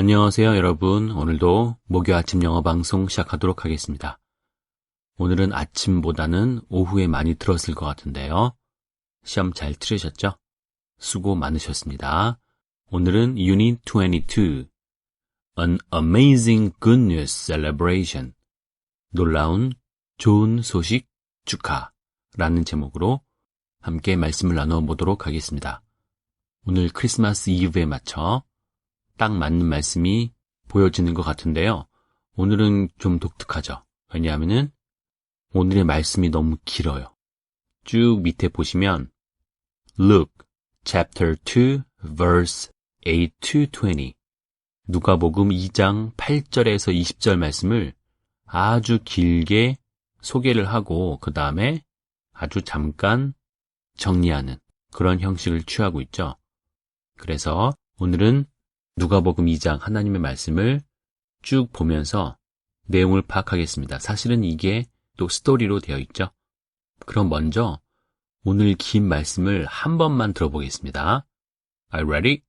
안녕하세요, 여러분. 오늘도 목요 아침 영어 방송 시작하도록 하겠습니다. 오늘은 아침보다는 오후에 많이 들었을 것 같은데요. 시험 잘 치르셨죠? 수고 많으셨습니다. 오늘은 Unit 22, An Amazing Good News Celebration, 놀라운 좋은 소식 축하라는 제목으로 함께 말씀을 나눠보도록 하겠습니다. 오늘 크리스마스 이브에 맞춰 딱 맞는 말씀이 보여지는 것 같은데요. 오늘은 좀 독특하죠. 왜냐하면 오늘의 말씀이 너무 길어요. 쭉 밑에 보시면 Luke chapter 2 verse 8 to 20 누가복음 2장 8절에서 20절 말씀을 아주 길게 소개를 하고 그 다음에 아주 잠깐 정리하는 그런 형식을 취하고 있죠. 그래서 오늘은 누가복음 2장 하나님의 말씀을 쭉 보면서 내용을 파악하겠습니다. 사실은 이게 또 스토리로 되어 있죠. 그럼 먼저 오늘 긴 말씀을 한 번만 들어보겠습니다. Are you ready?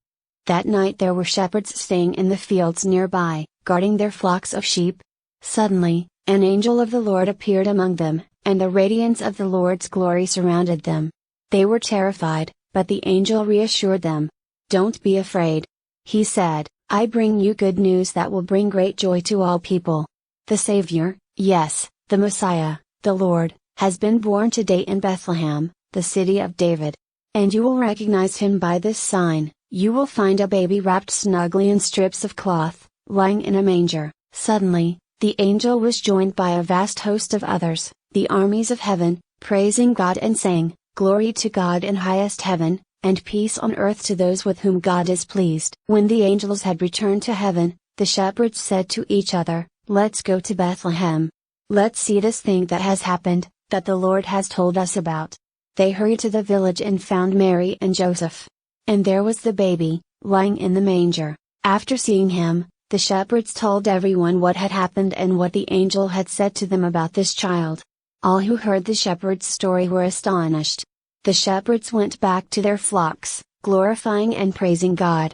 That night there were shepherds staying in the fields nearby, guarding their flocks of sheep. Suddenly, an angel of the Lord appeared among them, and the radiance of the Lord's glory surrounded them. They were terrified, but the angel reassured them. Don't be afraid. He said, I bring you good news that will bring great joy to all people. The Savior, yes, the Messiah, the Lord, has been born today in Bethlehem, the city of David. And you will recognize him by this sign, you will find a baby wrapped snugly in strips of cloth, lying in a manger. Suddenly, the angel was joined by a vast host of others, the armies of heaven, praising God and saying, Glory to God in highest heaven, and peace on earth to those with whom God is pleased. When the angels had returned to heaven, the shepherds said to each other, Let's go to Bethlehem. Let's see this thing that has happened, that the Lord has told us about. They hurried to the village and found Mary and Joseph. And there was the baby, lying in the manger. After seeing him, the shepherds told everyone what had happened and what the angel had said to them about this child. All who heard the shepherds' story were astonished. The shepherds went back to their flocks, glorifying and praising God.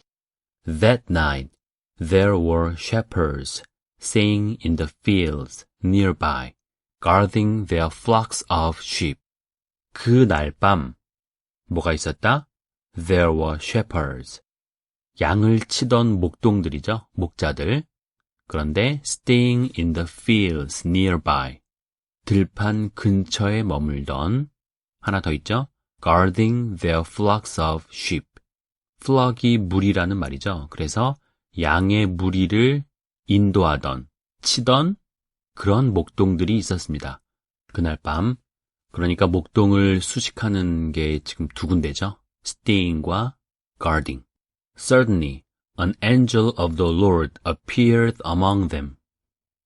That night there were shepherds staying in the fields nearby, guarding their flocks of sheep. 그날 밤 뭐가 있었다? There were shepherds. 양을 치던 목동들이죠. 목자들. 그런데 staying in the fields nearby. 들판 근처에 머물던 하나 더 있죠. Guarding their flocks of sheep. flock이 무리라는 말이죠. 그래서 양의 무리를 인도하던, 치던 그런 목동들이 있었습니다. 그날 밤, 그러니까 목동을 수식하는 게 지금 두 군데죠. staying과 guarding. Suddenly, an angel of the Lord appeared among them.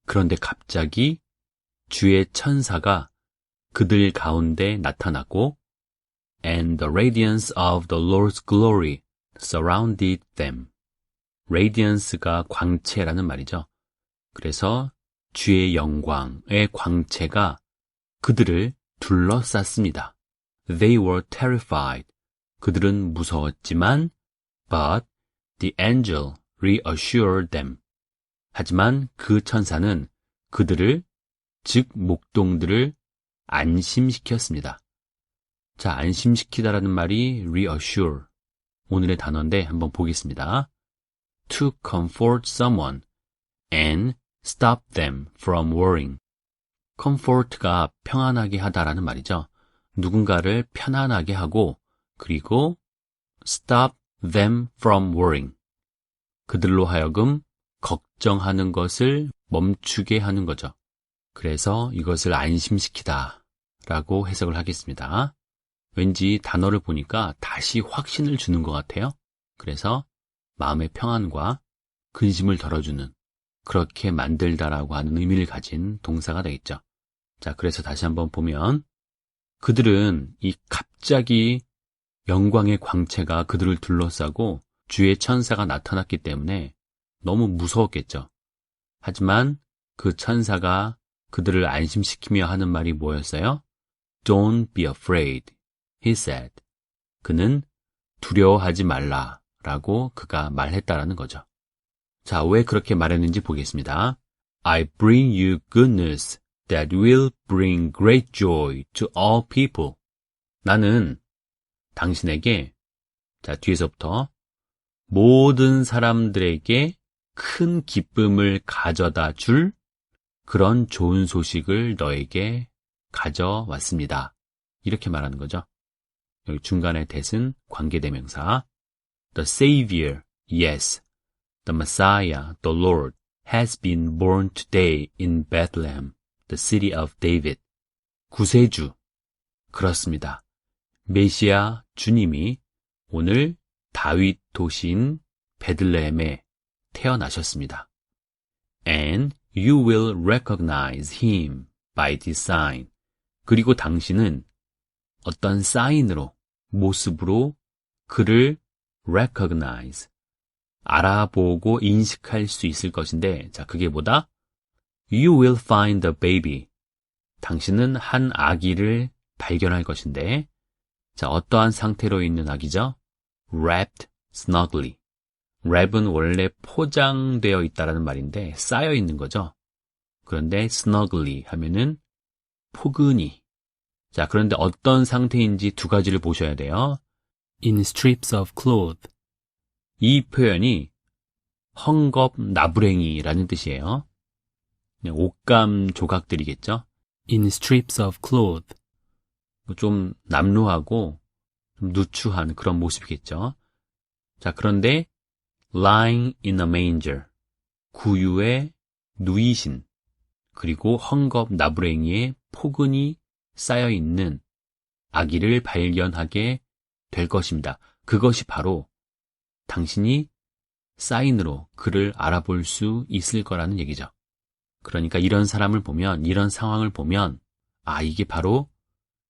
그런데 갑자기 주의 천사가 그들 가운데 나타났고 And the radiance of the Lord's glory surrounded them. radiance가 광채라는 말이죠. 그래서 주의 영광의 광채가 그들을 둘러쌌습니다. They were terrified. 그들은 무서웠지만 But the angel reassured them. 하지만 그 천사는 그들을, 즉 목동들을 안심시켰습니다. 자, 안심시키다라는 말이 reassure. 오늘의 단어인데 한번 보겠습니다. To comfort someone and stop them from worrying. comfort가 평안하게 하다라는 말이죠. 누군가를 편안하게 하고 그리고 stop them from worrying. 그들로 하여금 걱정하는 것을 멈추게 하는 거죠. 그래서 이것을 안심시키다 라고 해석을 하겠습니다. 왠지 단어를 보니까 다시 확신을 주는 것 같아요. 그래서 마음의 평안과 근심을 덜어주는, 그렇게 만들다라고 하는 의미를 가진 동사가 되겠죠. 자, 그래서 다시 한번 보면 그들은 이 갑자기 영광의 광채가 그들을 둘러싸고 주의 천사가 나타났기 때문에 너무 무서웠겠죠. 하지만 그 천사가 그들을 안심시키며 하는 말이 뭐였어요? Don't be afraid, he said. 그는 두려워하지 말라 라고 그가 말했다라는 거죠. 자, 왜 그렇게 말했는지 보겠습니다. I bring you good news that will bring great joy to all people. 나는 당신에게, 자, 뒤에서부터 모든 사람들에게 큰 기쁨을 가져다 줄 그런 좋은 소식을 너에게 가져왔습니다. 이렇게 말하는 거죠. 여기 중간에 that은 관계대명사. The Savior, yes, the Messiah, the Lord, has been born today in Bethlehem, the city of David. 구세주, 그렇습니다. 메시아 주님이 오늘 다윗 도시인 베들레헴에 태어나셨습니다. And you will recognize him by this sign. 그리고 당신은 어떤 사인으로, 모습으로 그를 recognize, 알아보고 인식할 수 있을 것인데, 자, 그게 뭐다? You will find the baby. 당신은 한 아기를 발견할 것인데, 자, 어떠한 상태로 있는 아기죠? Wrapped snugly. wrap은 원래 포장되어 있다라는 말인데 쌓여 있는 거죠. 그런데 snugly 하면은 포근히. 자, 그런데 어떤 상태인지 두 가지를 보셔야 돼요. In strips of cloth. 이 표현이 헝겊 나부랭이라는 뜻이에요. 그냥 옷감 조각들이겠죠. In strips of cloth. 좀 남루하고 좀 누추한 그런 모습이겠죠. 자, 그런데 lying in a manger. 구유에 누이신. 그리고 헝겊 나부랭이에 포근히 쌓여있는 아기를 발견하게 될 것입니다. 그것이 바로 당신이 사인으로 그를 알아볼 수 있을 거라는 얘기죠. 그러니까 이런 사람을 보면, 이런 상황을 보면, 아, 이게 바로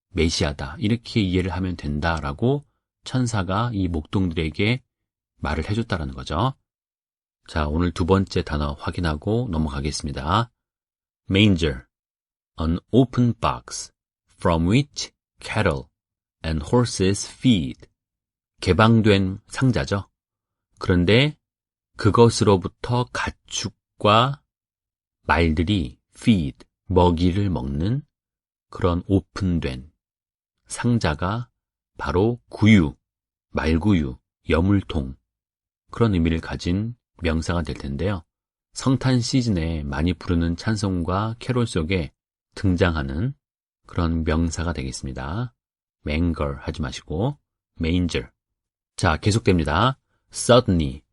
메시아다. 이렇게 이해를 하면 된다라고 천사가 이 목동들에게 말을 해줬다라는 거죠. 자, 오늘 두 번째 단어 확인하고 넘어가겠습니다. Manger, an open box from which cattle and horses feed. 개방된 상자죠. 그런데 그것으로부터 가축과 말들이 feed, 먹이를 먹는 그런 오픈된 상자가 바로 구유, 말구유, 여물통, 그런 의미를 가진 명사가 될 텐데요. 성탄 시즌에 많이 부르는 찬송과 캐롤 속에 등장하는 그런 명사가 되겠습니다. manger 하지 마시고 manger. 자, 계속됩니다. Suddenly,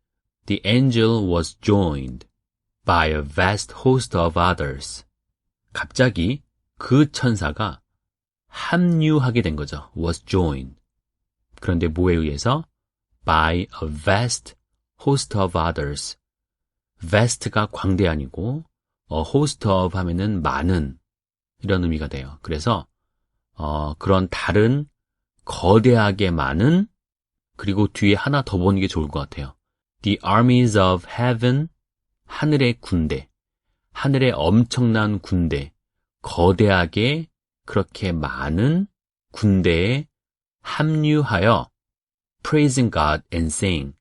the angel was joined by a vast host of others. 갑자기 그 천사가 합류하게 된 거죠. was joined. 그런데 뭐에 의해서? by a vast host of others. vast가 광대한이고 a host of 하면은 많은 이런 의미가 돼요. 그래서 그런 다른 거대하게 많은, 그리고 뒤에 하나 더 보는 게 좋을 것 같아요. The armies of heaven, 하늘의 군대, 하늘의 엄청난 군대, 거대하게 그렇게 많은 군대에 합류하여 praising God and saying,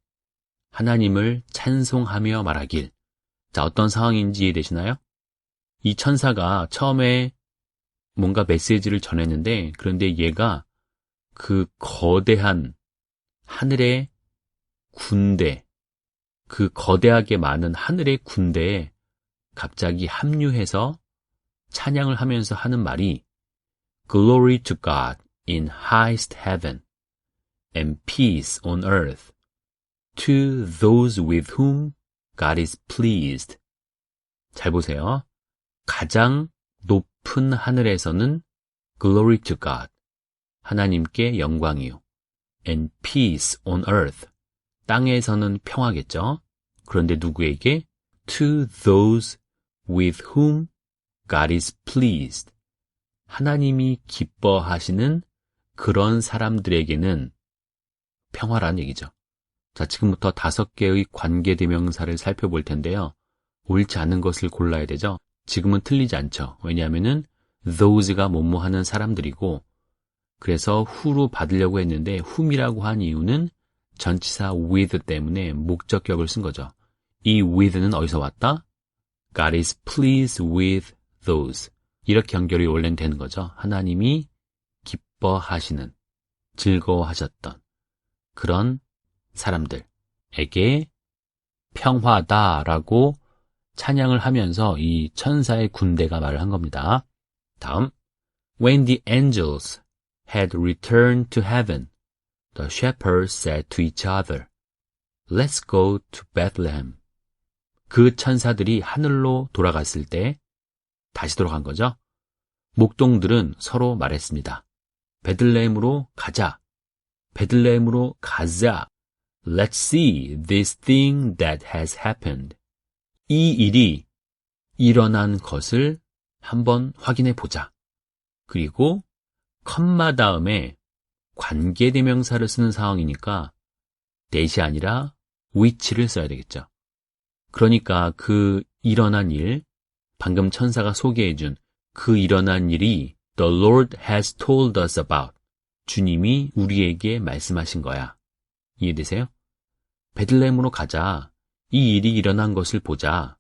하나님을 찬송하며 말하길. 자, 어떤 상황인지 이해되시나요? 이 천사가 처음에 뭔가 메시지를 전했는데, 그런데 얘가 그 거대한 하늘의 군대, 그 거대하게 많은 하늘의 군대에 갑자기 합류해서 찬양을 하면서 하는 말이 Glory to God in highest heaven and peace on earth to those with whom God is pleased. 잘 보세요. 가장 높은 하늘에서는 Glory to God, 하나님께 영광이요. And peace on earth, 땅에서는 평화겠죠. 그런데 누구에게? To those with whom God is pleased. 하나님이 기뻐하시는 그런 사람들에게는 평화라는 얘기죠. 자, 지금부터 5개의 관계대명사를 살펴볼 텐데요. 옳지 않은 것을 골라야 되죠. 지금은 틀리지 않죠. 왜냐하면은 those가 뭐뭐 하는 사람들이고, 그래서 who로 받으려고 했는데 whom이라고 한 이유는 전치사 with 때문에 목적격을 쓴 거죠. 이 with는 어디서 왔다? God is pleased with those. 이렇게 연결이 원래는 되는 거죠. 하나님이 기뻐하시는, 즐거워하셨던 그런 사람들에게 평화다라고 찬양을 하면서 이 천사의 군대가 말을 한 겁니다. 다음, When the angels had returned to heaven, the shepherds said to each other, Let's go to Bethlehem. 그 천사들이 하늘로 돌아갔을 때 다시 돌아간 거죠. 목동들은 서로 말했습니다. 베들레헴으로 가자. 베들레헴으로 가자. Let's see this thing that has happened. 이 일이 일어난 것을 한번 확인해 보자. 그리고 컴마 다음에 관계대명사를 쓰는 상황이니까 that이 아니라 which를 써야 되겠죠. 그러니까 그 일어난 일, 방금 천사가 소개해준 그 일어난 일이 The Lord has told us about. 주님이 우리에게 말씀하신 거야. 이해되세요? 베들레헴으로 가자. 이 일이 일어난 것을 보자.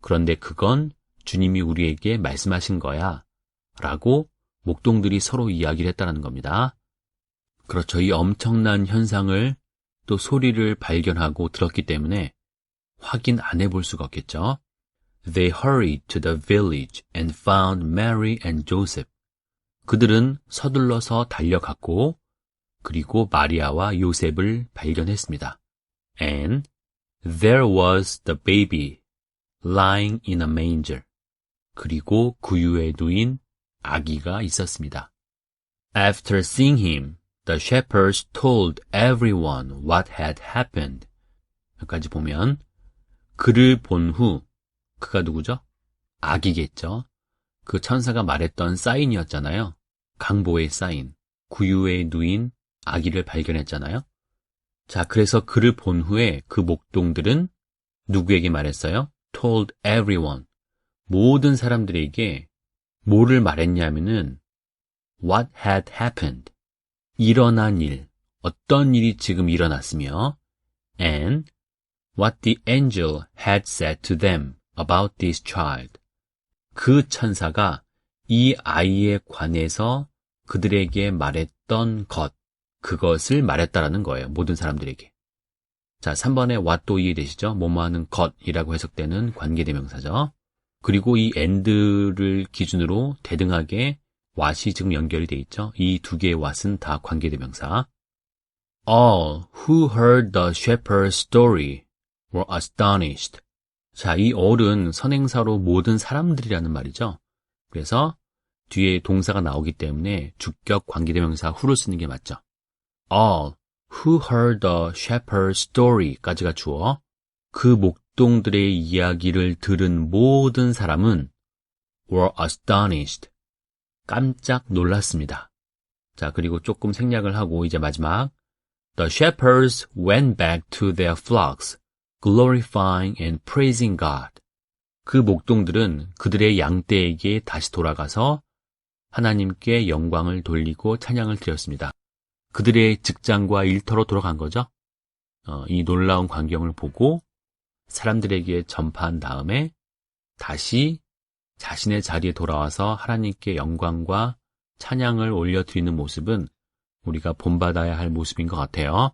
그런데 그건 주님이 우리에게 말씀하신 거야. 라고 목동들이 서로 이야기를 했다는 겁니다. 그렇죠. 이 엄청난 현상을 또 소리를 발견하고 들었기 때문에 확인 안 해볼 수가 없겠죠. They hurried to the village and found Mary and Joseph. 그들은 서둘러서 달려갔고 그리고 마리아와 요셉을 발견했습니다. And there was the baby lying in a manger. 그리고 구유에 누인 아기가 있었습니다. After seeing him, the shepherds told everyone what had happened. 여기까지 보면 그를 본 후, 그가 누구죠? 아기겠죠. 그 천사가 말했던 사인이었잖아요. 강보의 사인, 구유에 누인 아기를 발견했잖아요. 자, 그래서 그를 본 후에 그 목동들은 누구에게 말했어요? Told everyone. 모든 사람들에게 뭐를 말했냐면은 what had happened. 일어난 일, 어떤 일이 지금 일어났으며 and what the angel had said to them about this child. 그 천사가 이 아이에 관해서 그들에게 말했던 것, 그것을 말했다라는 거예요. 모든 사람들에게. 자, 3번에 what도 이해되시죠? 뭐뭐 하는 것이라고 해석되는 관계대명사죠. 그리고 이 and를 기준으로 대등하게 what이 지금 연결이 돼 있죠. 이 두 개의 what은 다 관계대명사. All who heard the shepherd's story were astonished. 자, 이 all은 선행사로 모든 사람들이라는 말이죠. 그래서 뒤에 동사가 나오기 때문에 주격 관계대명사 who를 쓰는 게 맞죠. All who heard the shepherd's story까지가 주어 그 목동들의 이야기를 들은 모든 사람은 were astonished. 깜짝 놀랐습니다. 자, 그리고 조금 생략을 하고 이제 마지막 The shepherds went back to their flocks, glorifying and praising God. 그 목동들은 그들의 양떼에게 다시 돌아가서 하나님께 영광을 돌리고 찬양을 드렸습니다. 그들의 직장과 일터로 돌아간 거죠. 이 놀라운 광경을 보고 사람들에게 전파한 다음에 다시 자신의 자리에 돌아와서 하나님께 영광과 찬양을 올려드리는 모습은 우리가 본받아야 할 모습인 것 같아요.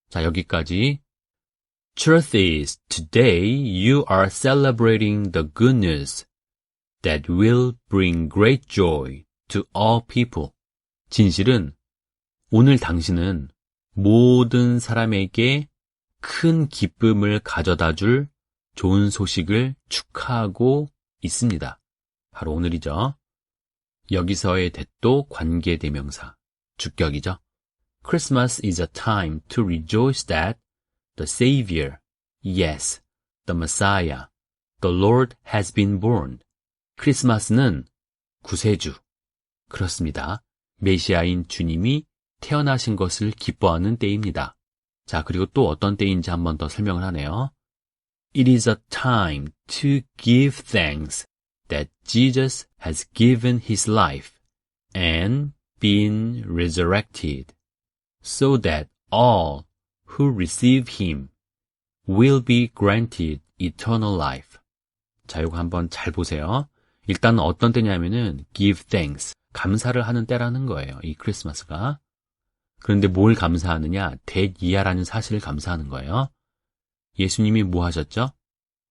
자, 여기까지. Truth is, today you are celebrating the good news that will bring great joy to all people. 진실은 오늘 당신은 모든 사람에게 큰 기쁨을 가져다 줄 좋은 소식을 축하하고 있습니다. 바로 오늘이죠. 여기서의 that도 관계대명사, 주격이죠. Christmas is a time to rejoice that the Savior, yes, the Messiah, the Lord has been born. 크리스마스는 구세주, 그렇습니다. 메시아인 주님이 태어나신 것을 기뻐하는 때입니다. 자, 그리고 또 어떤 때인지 한 번 더 설명을 하네요. It is a time to give thanks that Jesus has given his life and been resurrected, so that all who receive him will be granted eternal life. 자, 요거 한번 잘 보세요. 일단 어떤 때냐면은 give thanks, 감사를 하는 때라는 거예요. 이 크리스마스가. 그런데 뭘 감사하느냐? 대기야라는 사실을 감사하는 거예요. 예수님이 뭐 하셨죠?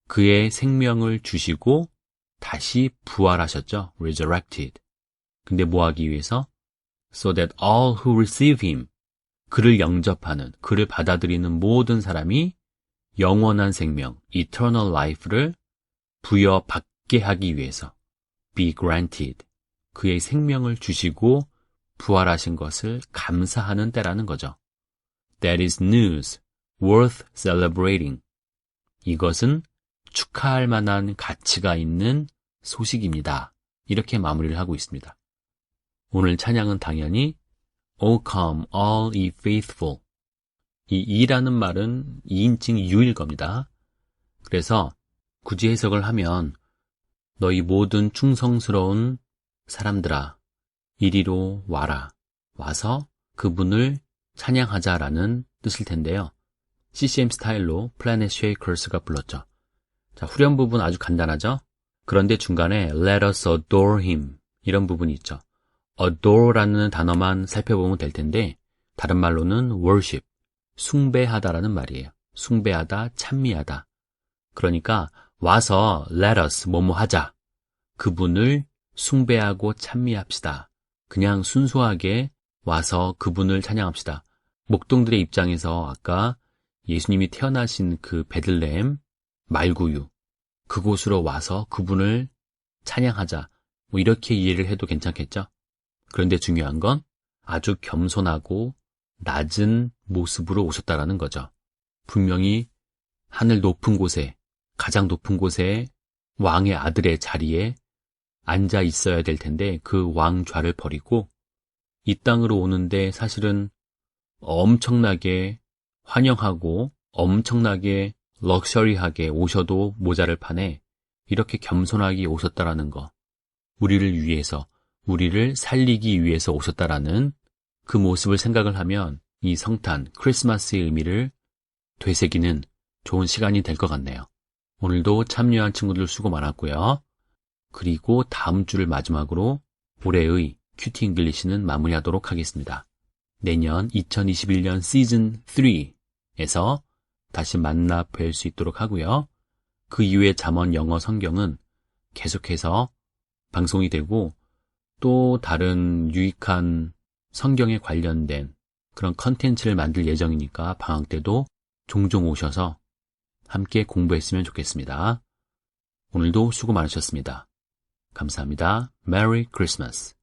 그의 생명을 주시고 다시 부활하셨죠. resurrected. 근데 뭐 하기 위해서? So that all who receive him, 그를 영접하는, 그를 받아들이는 모든 사람이 영원한 생명, eternal life를 부여받게 하기 위해서 be granted, 그의 생명을 주시고 부활하신 것을 감사하는 때라는 거죠. That is news worth celebrating. 이것은 축하할 만한 가치가 있는 소식입니다. 이렇게 마무리를 하고 있습니다. 오늘 찬양은 당연히 O come all ye faithful. 이 이라는 말은 2인칭 you일 겁니다. 그래서 굳이 해석을 하면 너희 모든 충성스러운 사람들아, 이리로 와라. 와서 그분을 찬양하자라는 뜻일 텐데요. CCM 스타일로 Planet Shakers가 불렀죠. 자, 후렴 부분 아주 간단하죠? 그런데 중간에 Let us adore him 이런 부분이 있죠. adore라는 단어만 살펴보면 될 텐데 다른 말로는 worship, 숭배하다라는 말이에요. 숭배하다, 찬미하다. 그러니까 와서 let us 뭐뭐 하자. 그분을 숭배하고 찬미합시다. 그냥 순수하게 와서 그분을 찬양합시다. 목동들의 입장에서 아까 예수님이 태어나신 그 베들레헴 말구유, 그곳으로 와서 그분을 찬양하자. 뭐 이렇게 이해를 해도 괜찮겠죠? 그런데 중요한 건 아주 겸손하고 낮은 모습으로 오셨다라는 거죠. 분명히 하늘 높은 곳에, 가장 높은 곳에 왕의 아들의 자리에 앉아 있어야 될 텐데 그 왕좌를 버리고 이 땅으로 오는데 사실은 엄청나게 환영하고 엄청나게 럭셔리하게 오셔도 모자를 판에 이렇게 겸손하게 오셨다라는 거. 우리를 위해서, 우리를 살리기 위해서 오셨다라는 그 모습을 생각을 하면 이 성탄, 크리스마스의 의미를 되새기는 좋은 시간이 될 것 같네요. 오늘도 참여한 친구들 수고 많았고요. 그리고 다음 주를 마지막으로 올해의 큐티 잉글리시는 마무리하도록 하겠습니다. 내년 2021년 시즌 3에서 다시 만나 뵐 수 있도록 하고요. 그 이후에 잠언 영어 성경은 계속해서 방송이 되고 또 다른 유익한 성경에 관련된 그런 컨텐츠를 만들 예정이니까 방학 때도 종종 오셔서 함께 공부했으면 좋겠습니다. 오늘도 수고 많으셨습니다. 감사합니다. Merry Christmas.